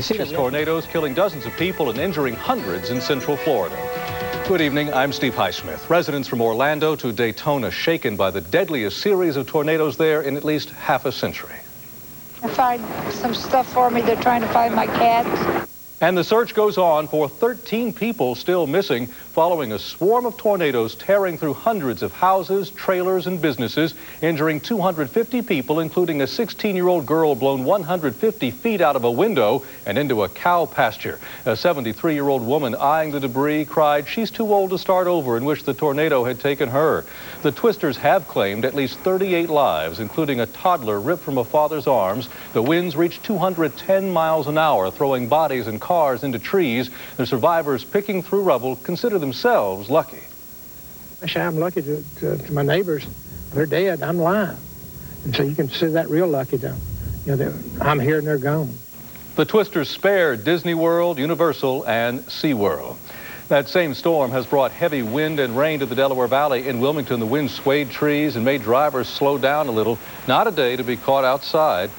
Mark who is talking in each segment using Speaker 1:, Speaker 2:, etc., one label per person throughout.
Speaker 1: Serious tornadoes killing dozens of people and injuring hundreds in central Florida. Good evening, I'm Steve Highsmith. Residents from Orlando to Daytona shaken by the deadliest series of tornadoes there in at least half a century.
Speaker 2: I find some stuff for me. They're trying to find my cats.
Speaker 1: And the search goes on for 13 people still missing following a swarm of tornadoes tearing through hundreds of houses, trailers, and businesses, injuring 250 people, including a 16-year-old girl blown 150 feet out of a window and into a cow pasture. A 73-year-old woman eyeing the debris cried she's too old to start over and wished the tornado had taken her. The twisters have claimed at least 38 lives, including a toddler ripped from a father's arms. The winds reached 210 miles an hour, throwing bodies and cars into trees. The survivors picking through rubble consider themselves lucky.
Speaker 3: I'm lucky to my neighbors. They're dead. I'm alive. And so you can consider that real lucky, though. You know, I'm here and they're gone.
Speaker 1: The twisters spared Disney World, Universal, and SeaWorld. That same storm has brought heavy wind and rain to the Delaware Valley. In Wilmington, the wind swayed trees and made drivers slow down a little. Not a day to be caught outside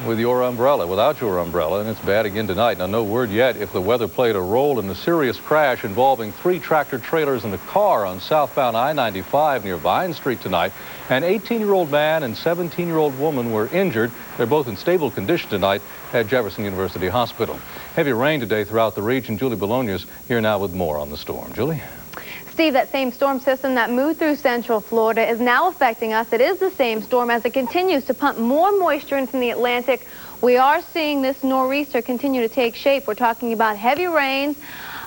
Speaker 1: with your umbrella, without your umbrella, and it's bad again tonight. Now, no word yet if the weather played a role in the serious crash involving 3 tractor trailers and a car on southbound I-95 near Vine Street tonight. An 18-year-old man and 17-year-old woman were injured. They're both in stable condition tonight at Jefferson University Hospital. Heavy rain today throughout the region. Julie Bologna's here now with more on the storm. Julie?
Speaker 4: Steve, that same storm system that moved through central Florida is now affecting us. It is the same storm as it continues to pump more moisture in from the Atlantic. We are seeing this nor'easter continue to take shape. We're talking about heavy rains.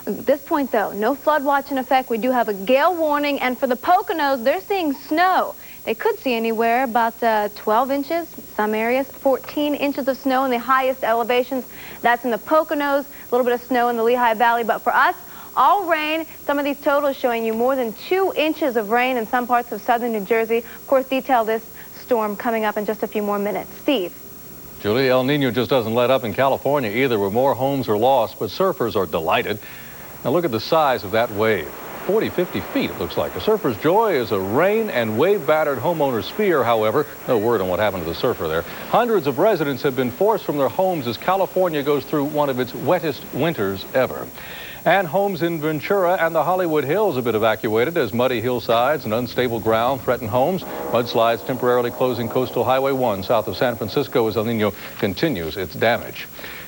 Speaker 4: At this point, though, no flood watch in effect. We do have a gale warning, and for the Poconos, they're seeing snow. They could see anywhere about 12 inches, some areas, 14 inches of snow in the highest elevations. That's in the Poconos, a little bit of snow in the Lehigh Valley, but for us, all rain. Some of these totals showing you more than 2 inches of rain in some parts of southern New Jersey. Of course, detail this storm coming up in just a few more minutes. Steve.
Speaker 1: Julie, El Nino just doesn't let up in California either, where more homes are lost, but surfers are delighted. Now look at the size of that wave. 40, 50 feet, it looks like. A surfer's joy is a rain and wave-battered homeowner's fear, however. No word on what happened to the surfer there. Hundreds of residents have been forced from their homes as California goes through one of its wettest winters ever. And homes in Ventura and the Hollywood Hills have been evacuated as muddy hillsides and unstable ground threaten homes. Mudslides temporarily closing Coastal Highway 1 south of San Francisco as El Nino continues its damage.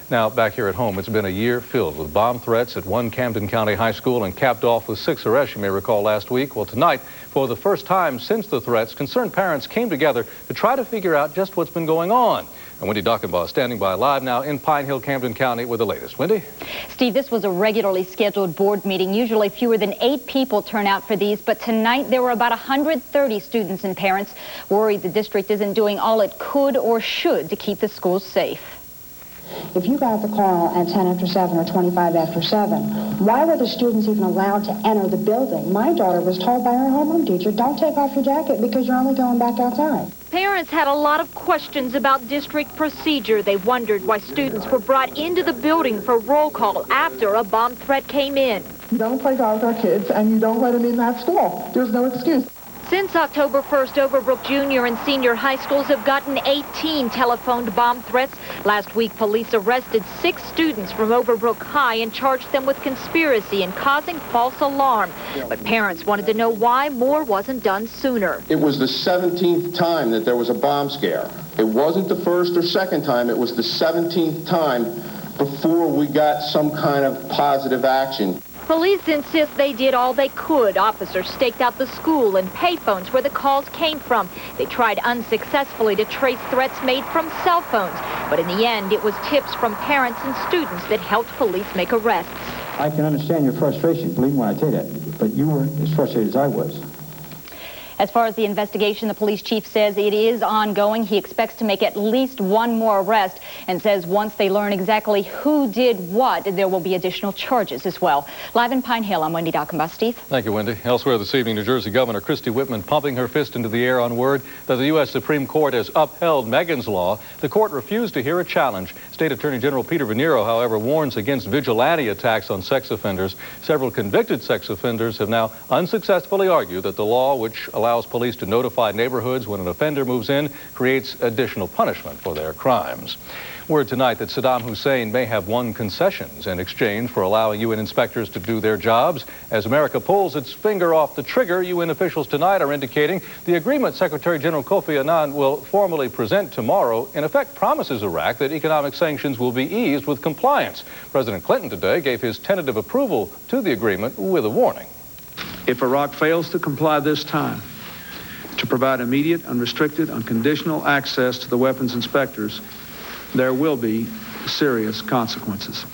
Speaker 1: Now, back here at home, it's been a year filled with bomb threats at one Camden County high school and capped off with 6 arrests, you may recall, last week. Well, tonight, for the first time since the threats, concerned parents came together to try to figure out just what's been going on. And Wendy Dockenbaugh standing by live now in Pine Hill, Camden County with the latest. Wendy?
Speaker 5: Steve, this was a regularly scheduled board meeting. Usually fewer than 8 people turn out for these, but tonight there were about 130 students and parents worried the district isn't doing all it could or should to keep the schools safe.
Speaker 6: If you got the call at 10 after 7 or 25 after 7, why were the students even allowed to enter the building? My daughter was told by her homeroom teacher, don't take off your jacket because you're only going back outside.
Speaker 7: Parents had a lot of questions about district procedure. They wondered why students were brought into the building for roll call after a bomb threat came in.
Speaker 8: You don't play God with our kids and you don't let them in that school. There's no excuse.
Speaker 7: Since October 1st, Overbrook Junior and Senior high schools have gotten 18 telephoned bomb threats. Last week, police arrested 6 students from Overbrook High and charged them with conspiracy and causing false alarm. But parents wanted to know why more wasn't done sooner.
Speaker 9: It was the 17th time that there was a bomb scare. It wasn't the first or second time. It was the 17th time before we got some kind of positive action.
Speaker 7: Police insist they did all they could. Officers staked out the school and payphones where the calls came from. They tried unsuccessfully to trace threats made from cell phones. But in the end, it was tips from parents and students that helped police make arrests.
Speaker 10: I can understand your frustration, believe me when I tell you that. But you weren't as frustrated as I was.
Speaker 5: As far as the investigation, the police chief says it is ongoing. He expects to make at least 1 more arrest and says once they learn exactly who did what, there will be additional charges as well. Live in Pine Hill, I'm Wendy Dockenbaugh. Steve?
Speaker 1: Thank you, Wendy. Elsewhere this evening, New Jersey Governor Christie Whitman pumping her fist into the air on word that the U.S. Supreme Court has upheld Megan's law. The court refused to hear a challenge. State Attorney General Peter Venero, however, warns against vigilante attacks on sex offenders. Several convicted sex offenders have now unsuccessfully argued that the law, which allows allows police to notify neighborhoods when an offender moves in, creates additional punishment for their crimes. Word tonight that Saddam Hussein may have won concessions in exchange for allowing UN inspectors to do their jobs. As America pulls its finger off the trigger, UN officials tonight are indicating the agreement Secretary General Kofi Annan will formally present tomorrow in effect promises Iraq that economic sanctions will be eased with compliance. President Clinton today gave his tentative approval to the agreement with a warning.
Speaker 11: If Iraq fails to comply this time, to provide immediate, unrestricted, unconditional access to the weapons inspectors, there will be serious consequences.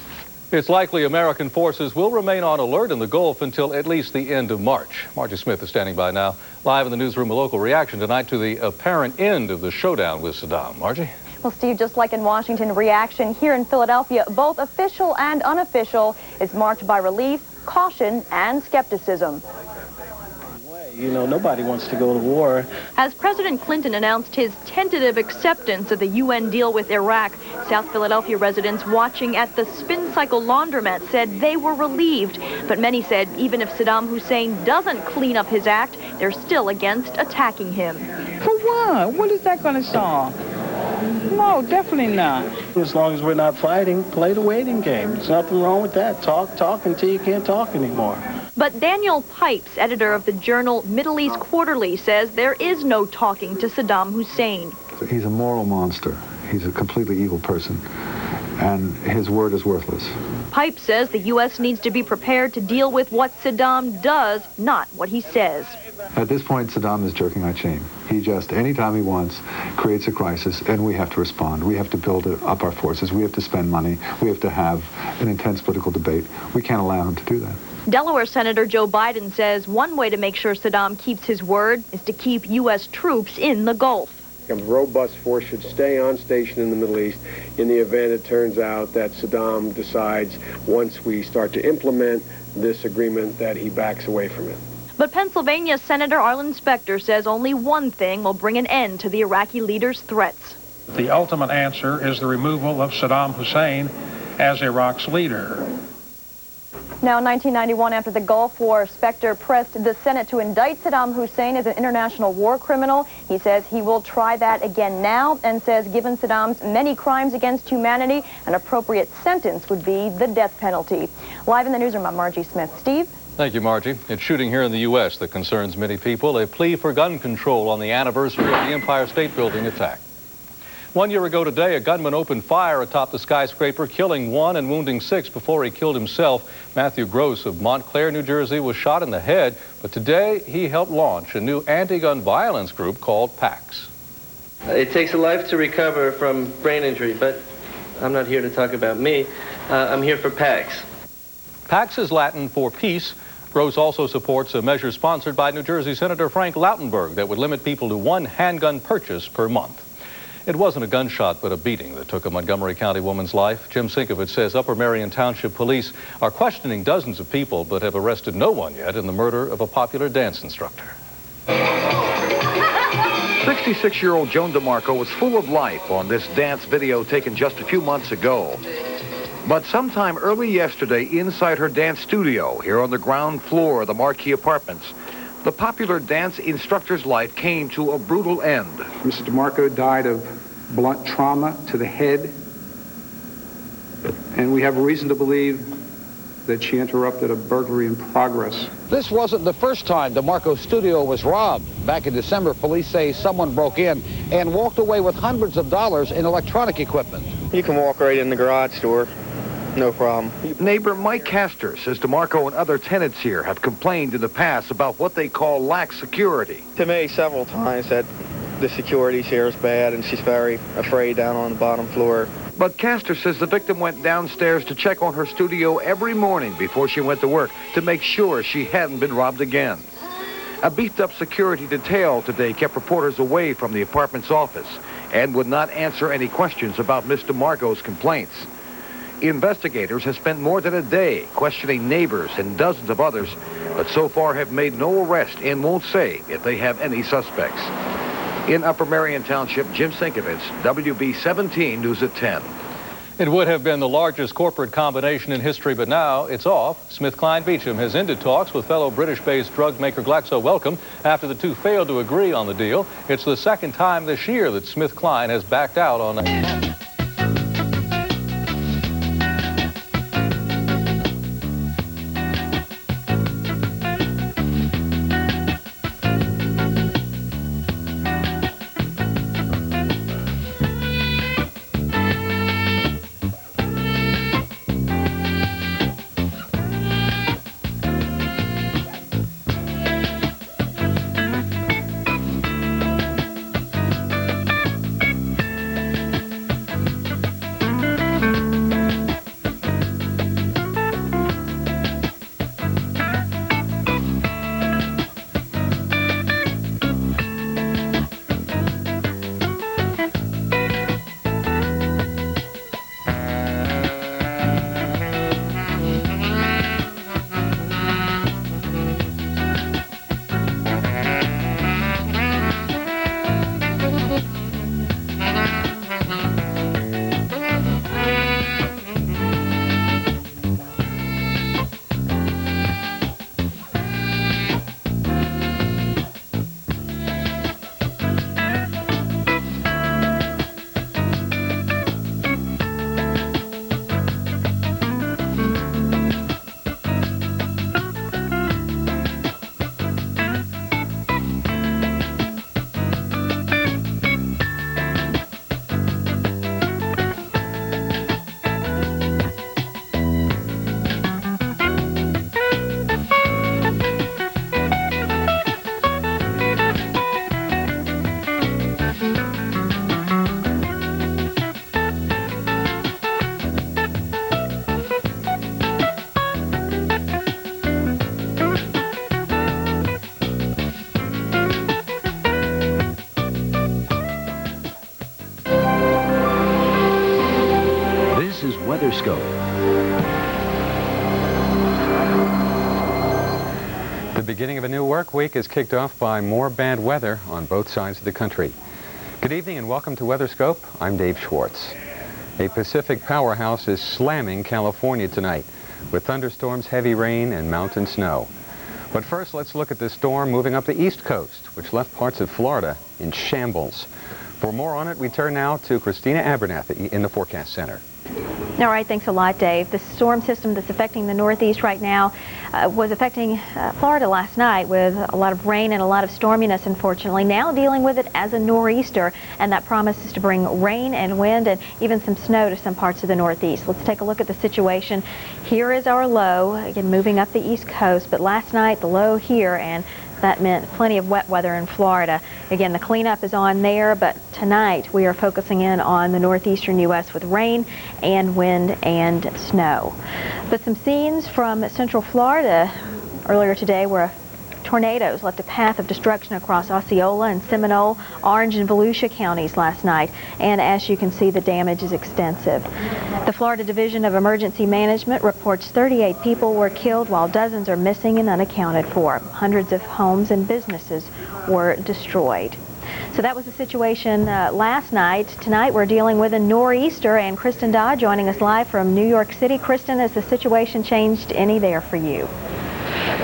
Speaker 1: It's likely American forces will remain on alert in the Gulf until at least the end of March. Margie Smith is standing by now. Live in the newsroom, a local reaction tonight to the apparent end of the showdown with Saddam. Margie?
Speaker 12: Well, Steve, just like in Washington, reaction here in Philadelphia, both official and unofficial, is marked by relief, caution, and skepticism.
Speaker 13: You know, nobody wants to go to war.
Speaker 7: As President Clinton announced his tentative acceptance of the UN deal with Iraq, South Philadelphia residents watching at the Spin Cycle laundromat said they were relieved. But many said even if Saddam Hussein doesn't clean up his act, they're still against attacking him.
Speaker 14: For what? What is that going to solve? No, definitely not.
Speaker 13: As long as we're not fighting, play the waiting game. There's nothing wrong with that. Talk until you can't talk anymore.
Speaker 7: But Daniel Pipes, editor of the journal Middle East Quarterly, says there is no talking to Saddam Hussein.
Speaker 15: He's a moral monster. He's a completely evil person, and his word is worthless.
Speaker 7: Pipes says the U.S. needs to be prepared to deal with what Saddam does, not what he says.
Speaker 15: At this point, Saddam is jerking our chain. He just, anytime he wants, creates a crisis, and we have to respond. We have to build up our forces. We have to spend money. We have to have an intense political debate. We can't allow him to do that.
Speaker 7: Delaware Senator Joe Biden says one way to make sure Saddam keeps his word is to keep U.S. troops in the Gulf.
Speaker 16: A robust force should stay on station in the Middle East in the event it turns out that Saddam decides, once we start to implement this agreement, that he backs away from it.
Speaker 7: But Pennsylvania Senator Arlen Specter says only one thing will bring an end to the Iraqi leader's threats.
Speaker 17: The ultimate answer is the removal of Saddam Hussein as Iraq's leader.
Speaker 12: Now, in 1991, after the Gulf War, Specter pressed the Senate to indict Saddam Hussein as an international war criminal. He says he will try that again now and says given Saddam's many crimes against humanity, an appropriate sentence would be the death penalty. Live in the newsroom, I'm Margie Smith. Steve?
Speaker 1: Thank you, Margie. It's shooting here in the U.S. that concerns many people. A plea for gun control on the anniversary of the Empire State Building attack. 1 year ago today, a gunman opened fire atop the skyscraper, killing 1 and wounding 6 before he killed himself. Matthew Gross of Montclair, New Jersey, was shot in the head, but today he helped launch a new anti-gun violence group called PAX.
Speaker 18: It takes a life to recover from brain injury, but I'm not here to talk about me. I'm here for PAX.
Speaker 1: PAX is Latin for peace. Gross also supports a measure sponsored by New Jersey Senator Frank Lautenberg that would limit people to 1 handgun purchase per month. It wasn't a gunshot, but a beating that took a Montgomery County woman's life. Jim Sinkovich says Upper Marion Township police are questioning dozens of people, but have arrested no one yet in the murder of a popular dance instructor.
Speaker 19: 66-year-old Joan DeMarco was full of life on this dance video taken just a few months ago. But sometime early yesterday, inside her dance studio here on the ground floor of the Marquis Apartments, the popular dance instructor's life came to a brutal end.
Speaker 20: Mrs. DeMarco died of blunt trauma to the head, and we have reason to believe that she interrupted a burglary in progress.
Speaker 21: This wasn't the first time DeMarco's studio was robbed. Back in December, police say someone broke in and walked away with hundreds of dollars in electronic equipment.
Speaker 22: You can walk right in the garage door. No problem.
Speaker 19: Neighbor Mike Castor says DeMarco and other tenants here have complained in the past about what they call lax security.
Speaker 22: To me, several times that the security here is bad and she's very afraid down on the bottom floor.
Speaker 19: But Castor says the victim went downstairs to check on her studio every morning before she went to work to make sure she hadn't been robbed again. A beefed-up security detail today kept reporters away from the apartment's office and would not answer any questions about Miss DeMarco's complaints. Investigators have spent more than a day questioning neighbors and dozens of others, but so far have made no arrest and won't say if they have any suspects. In Upper Marion Township, Jim Sinkovich, WB17 News at 10.
Speaker 1: It would have been the largest corporate combination in history, but now it's off. SmithKline Beecham has ended talks with fellow British-based drug maker Glaxo Wellcome after the two failed to agree on the deal. It's the second time this year that SmithKline has backed out on that.
Speaker 2: The beginning of a new work week is kicked off by more bad weather on both sides of the country. Good evening and welcome to WeatherScope. I'm Dave Schwartz. A Pacific powerhouse is slamming California tonight with thunderstorms, heavy rain, and mountain snow. But first, let's look at this storm moving up the East Coast, which left parts of Florida in shambles. For more on it, we turn now to Christina Abernathy in the Forecast Center.
Speaker 4: All right, thanks a lot, Dave. The storm system that's affecting the Northeast right now was affecting Florida last night with a lot of rain and a lot of storminess, unfortunately. Now dealing with it as a nor'easter, and that promises to bring rain and wind and even some snow to some parts of the Northeast. Let's take a look at the situation. Here is our low, again, moving up the East Coast, but last night the low here, and that meant plenty of wet weather in Florida. Again, the cleanup is on there, but tonight we are focusing in on the northeastern U.S. with rain and wind and snow. But some scenes from Central Florida earlier today were tornadoes left a path of destruction across Osceola and Seminole, Orange and Volusia counties last night, and as you can see, the damage is extensive. The Florida Division of Emergency Management reports 38 people were killed while dozens are missing and unaccounted for. Hundreds of homes and businesses were destroyed. So that was the situation last night. Tonight we're dealing with a nor'easter, and Kristen Dodd joining us live from New York City. Kristen, has the situation changed any there for you?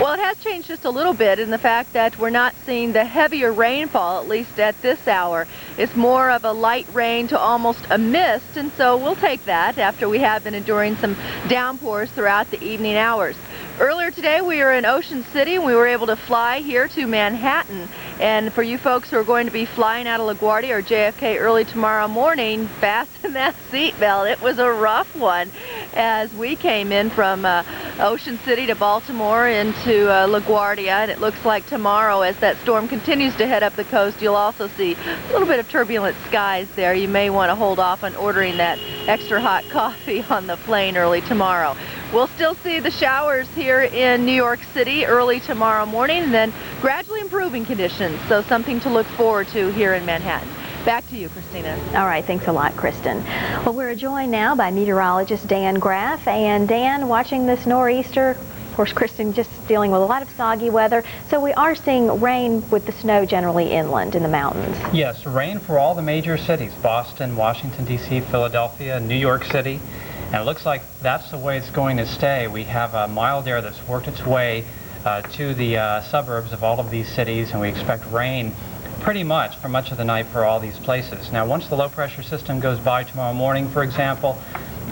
Speaker 3: Well, it has changed just a little bit in the fact that we're not seeing the heavier rainfall, at least at this hour. It's more of a light rain to almost a mist, and so we'll take that after we have been enduring some downpours throughout the evening hours. Earlier today we were in Ocean City and we were able to fly here to Manhattan. And for you folks who are going to be flying out of LaGuardia or JFK early tomorrow morning, fasten that seatbelt. It was a rough one as we came in from Ocean City to Baltimore into LaGuardia, and it looks like tomorrow as that storm continues to head up the coast, you'll also see a little bit of turbulent skies there. You may want to hold off on ordering that extra hot coffee on the plane early tomorrow. We'll still see the showers here in New York City early tomorrow morning, and then gradually improving conditions, so something to look forward to here in Manhattan. Back to you, Christina.
Speaker 4: All right, thanks a lot, Kristen. Well, we're joined now by meteorologist Dan Graff. And Dan, watching this nor'easter
Speaker 6: Of course, Kristen, just dealing with a lot of soggy weather, so we are seeing rain with the snow generally inland in the mountains.
Speaker 8: Yes, rain for all the major cities, Boston, Washington, D.C., Philadelphia, New York City, and it looks like that's the way it's going to stay. We have a mild air that's worked its way to the suburbs of all of these cities, and we expect rain pretty much for much of the night for all these places. Now, once the low-pressure system goes by tomorrow morning, for example,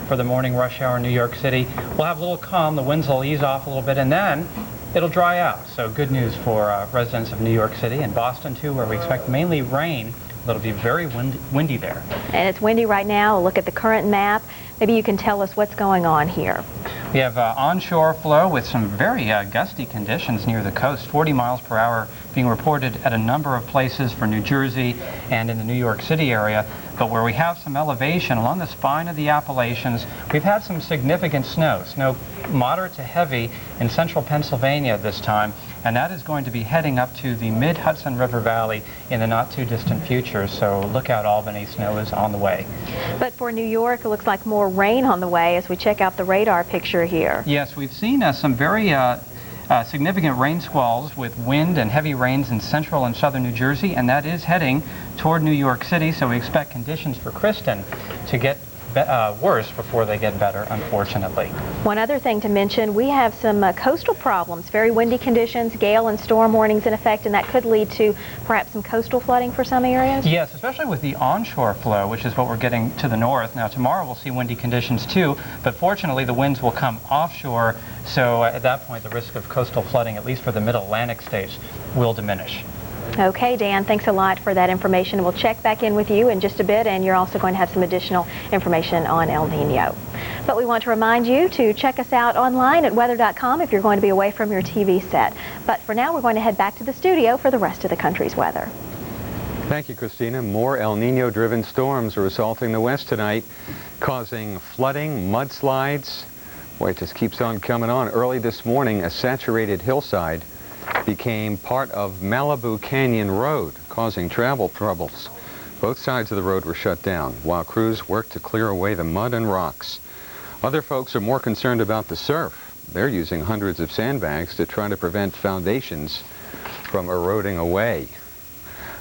Speaker 8: for the morning rush hour in New York City, we'll have a little calm, the winds will ease off a little bit, and then it'll dry out. So good news for residents of New York City and Boston, too, where we expect mainly rain. It'll be very windy there.
Speaker 6: And it's windy right now. Look at the current map. Maybe you can tell us what's going on here.
Speaker 8: We have onshore flow with some very gusty conditions near the coast, 40 miles per hour being reported at a number of places for New Jersey and in the New York City area. But where we have some elevation along the spine of the Appalachians, we've had some significant snow moderate to heavy in central Pennsylvania this time, and that is going to be heading up to the mid-Hudson River Valley in the not-too-distant future. So look out, Albany, snow is on the way.
Speaker 6: But for New York, it looks like more rain on the way as we check out the radar picture here.
Speaker 8: Yes, we've seen some very significant rain squalls with wind and heavy rains in central and southern New Jersey, and that is heading toward New York City, so we expect conditions for Kristen to get worse before they get better, unfortunately.
Speaker 6: One other thing to mention, we have some coastal problems, very windy conditions, gale and storm warnings in effect, and that could lead to perhaps some coastal flooding for some areas?
Speaker 8: Yes, especially with the onshore flow, which is what we're getting to the north. Now tomorrow we'll see windy conditions too, but fortunately the winds will come offshore, so at that point the risk of coastal flooding, at least for the mid-Atlantic states, will diminish.
Speaker 6: Okay, Dan, thanks a lot for that information. We'll check back in with you in just a bit, and you're also going to have some additional information on El Nino. But we want to remind you to check us out online at weather.com if you're going to be away from your TV set. But for now, we're going to head back to the studio for the rest of the country's weather.
Speaker 2: Thank you, Christina. More El Nino-driven storms are assaulting the west tonight, causing flooding, mudslides. Boy, it just keeps on coming on. Early this morning, a saturated hillside became part of Malibu Canyon Road, causing travel troubles. Both sides of the road were shut down while crews worked to clear away the mud and rocks. Other folks are more concerned about the surf. They're using hundreds of sandbags to try to prevent foundations from eroding away.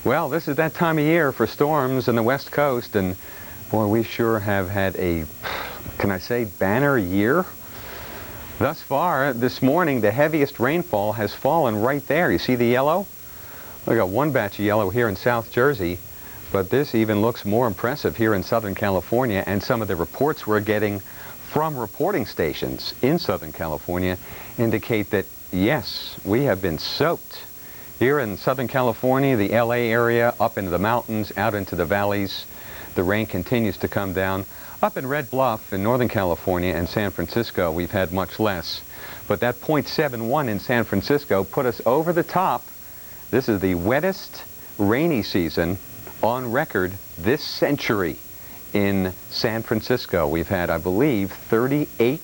Speaker 2: Well, this is that time of year for storms on the West Coast, and boy, we sure have had a, can I say, banner year? Thus far, this morning, the heaviest rainfall has fallen right there. You see the yellow? We got one batch of yellow here in South Jersey, but this even looks more impressive here in Southern California, and some of the reports we're getting from reporting stations in Southern California indicate that, yes, we have been soaked. Here in Southern California, the LA area, up into the mountains, out into the valleys, the rain continues to come down. Up in Red Bluff in Northern California and San Francisco, we've had much less. But that .71 in San Francisco put us over the top. This is the wettest rainy season on record this century in San Francisco. We've had, I believe, 38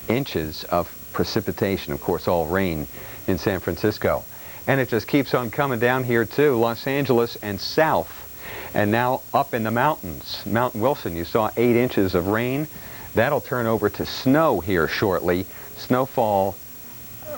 Speaker 2: inches of precipitation, of course, all rain in San Francisco. And it just keeps on coming down here, too. Los Angeles and south. And now up in the mountains, Mount Wilson, you saw 8 inches of rain. That'll turn over to snow here shortly. Snowfall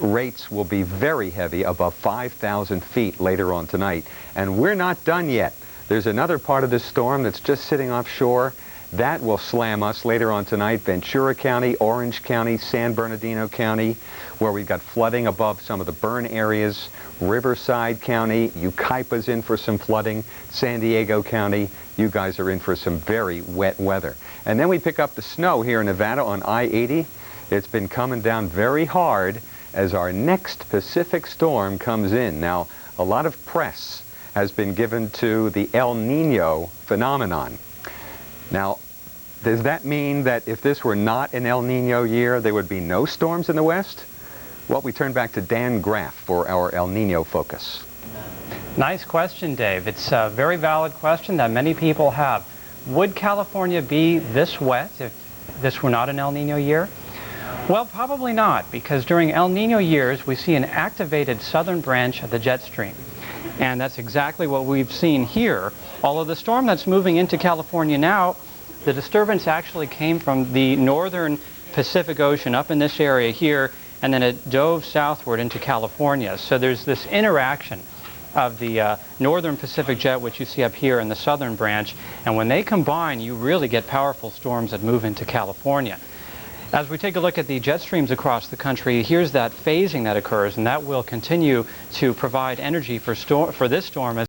Speaker 2: rates will be very heavy, above 5,000 feet later on tonight. And we're not done yet. There's another part of this storm that's just sitting offshore. That will slam us later on tonight. Ventura County, Orange County, San Bernardino County, where we've got flooding above some of the burn areas. Riverside County, Yucaipa's in for some flooding. San Diego County, you guys are in for some very wet weather. And then we pick up the snow here in Nevada on I-80. It's been coming down very hard as our next Pacific storm comes in. Now, a lot of press has been given to the El Nino phenomenon. Now, does that mean that if this were not an El Nino year, there would be no storms in the West? Well, we turn back to Dan Graff for our El Nino focus.
Speaker 8: Nice question, Dave. It's a very valid question that many people have. Would California be this wet if this were not an El Nino year? Well, probably not, because during El Nino years, we see an activated southern branch of the jet stream. And that's exactly what we've seen here. Although the storm that's moving into California now, the disturbance actually came from the northern Pacific Ocean up in this area here, and then it dove southward into California. So there's this interaction of the northern Pacific jet, which you see up here in the southern branch, and when they combine, you really get powerful storms that move into California. As we take a look at the jet streams across the country, here's that phasing that occurs, and that will continue to provide energy for this storm as